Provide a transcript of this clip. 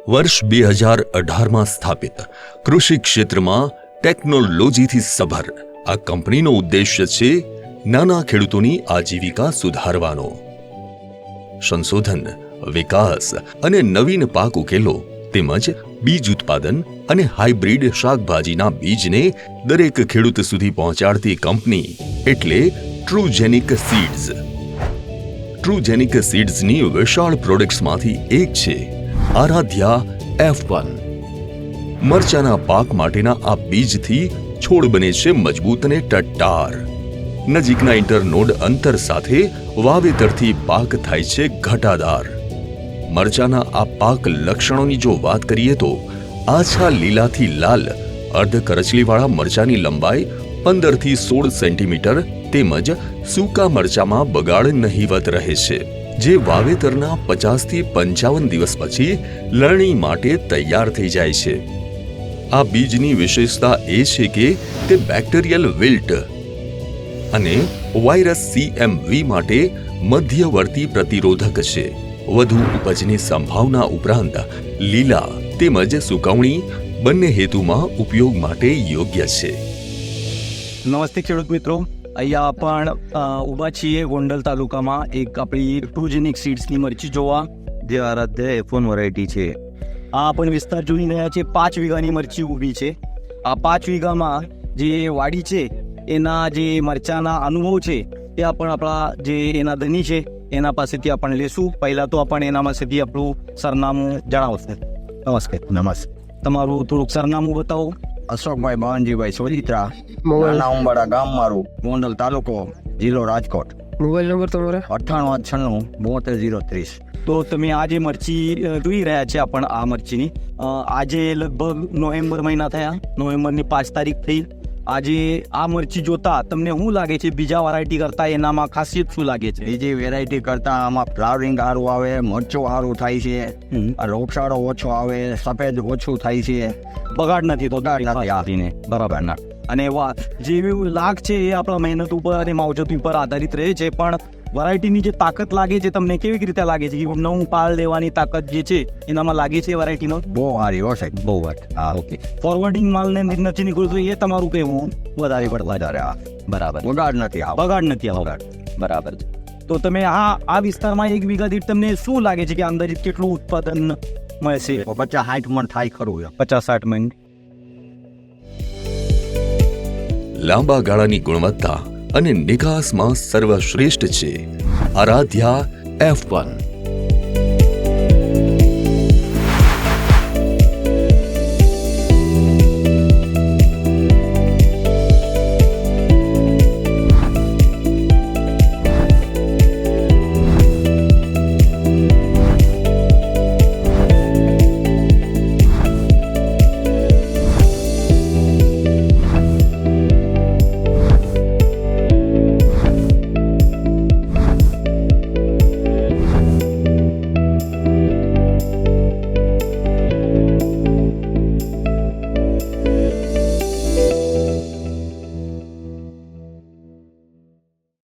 વર્ષ 2018માં સ્થાપિત કૃષિ ક્ષેત્રમાં ટેકનોલોજીથી સભર આ કંપનીનો ઉદ્દેશ્ય છે નાના ખેડૂતોની આજીવિકા સુધારવાનો. સંશોધન, વિકાસ અને નવીન પાક ઉકેલો તેમજ બીજ ઉત્પાદન અને હાઇબ્રિડ શાકભાજીના બીજને દરેક ખેડૂત સુધી પહોંચાડતી કંપની એટલે ટ્રુજેનિક સીડ્સ. ટ્રુજેનિક સીડ્સની વિશાળ પ્રોડક્ટ્સમાંથી એક છે આરાધ્યા F1. મરચાના પાક માટેના આ બીજથી છોડ બને છે મજબૂત અને ટટ્ટાર. નજીકના ઇન્ટરનોડ અંતર સાથે વાવેતરથી પાક થાય છે ઘટાદાર. મરચાના આ પાક લક્ષણોની જો વાત કરીએ તો આછા લીલાથી લાલ અર્ધ કરચલીવાળા મરચાની લંબાઈ 15 થી 16 સેન્ટીમીટર તેમજ સૂકા મરચામાં બગાડ નહીવત રહે છે, જે વાવેતરના 50 થી 55 દિવસ પછી લણણી માટે તૈયાર થઈ જાય છે. આ બીજની વિશેષતા એ છે કે તે બેક્ટેરિયલ વિલ્ટ અને વાયરસ CMV માટે મધ્યવર્તી પ્રતિરોધક છે. વધુ ઉપજની સંભાવના ઉપરાંત લીલા તેમજ સુકવણી બંને હેતુમાં ઉપયોગ માટે યોગ્ય છે. નમસ્તે ખેડૂત મિત્રો, અહીંયા પણ ઊભા છીએ ગોંડલ તાલુકામાં એક આપણી ટ્રુજેનિક સીડ્સની મરચી જોવા, જે આરાધ્યા F1 વેરાયટી છે. આ પણ વિસ્તાર જોઈ રહ્યા છે. 5 વીઘાની મરચી ઊભી છે. આ 5 વીઘામાં જે વાડી છે એના જે મરચાના અનુભવ છે ત્યાં પણ આપણા જે એના ધની છે એના પાસેથી આપણે લેશું. પહેલાં તો આપણે એના પાસેથી આપણું સરનામું જણાવશે. નમસ્તે. તમારું થોડુંક સરનામું બતાવો. અશોકભાઈ બાવનજીભાઈ સોજીત્રા, નાના ઉંબાડા ગામ મારું, ગોંડલ તાલુકો, જિલ્લો રાજકોટ. મોબાઈલ નંબર તમારે 9896 તો તમે આ જે મરચી જોઈ રહ્યા છે આપણ આ મરચીની આજે લગભગ નવેમ્બર મહિના થયા, નવેમ્બરની 5 તારીખ થઈ. આજે આ મરચી જોતા તમને શું લાગે છે બીજા વેરાયટી કરતા એનામાં ખાસિયત શું લાગે છે? બીજી વેરાયટી કરતા આમાં ફ્લાવરિંગ સારું આવે, મરચું સારું થાય છે, રોગચાળો ઓછો આવે, સફેદ ઓછું થાય છે, બગાડ નથી તો આપીને બરાબર ના. અને જેવી લાગ છે એ આપણા મહેનત ઉપર અને માવજત ઉપર આધારિત રહે છે. પણ વેરાયટીની જે તાકાત લાગે છે તમને કેવી રીતે લાગે છે કે નવું પાળ લેવાની તાકાત જે છે એનામાં લાગે છે વેરાયટીનો? બહુ સારી હો સાહેબ, બહુ વાત. હા, ઓકે. ફોરવર્ડિંગ માલને નથી નીકળતું એ તમારું કહેવું વધારે બરાબર. બગાડ નથી આવતો. બરાબર. તો તમે આ વિસ્તારમાં 1 વીઘા દીઠ તમને શું લાગે છે કે અંદાજિત કેટલું ઉત્પાદન મળશે? 50-60 મણ થાય ખરું. 50-60 મણ. લાંબા ગાળાની ગુણવત્તા અને નિકાસમાં સર્વશ્રેષ્ઠ છે આરાધ્યા F1.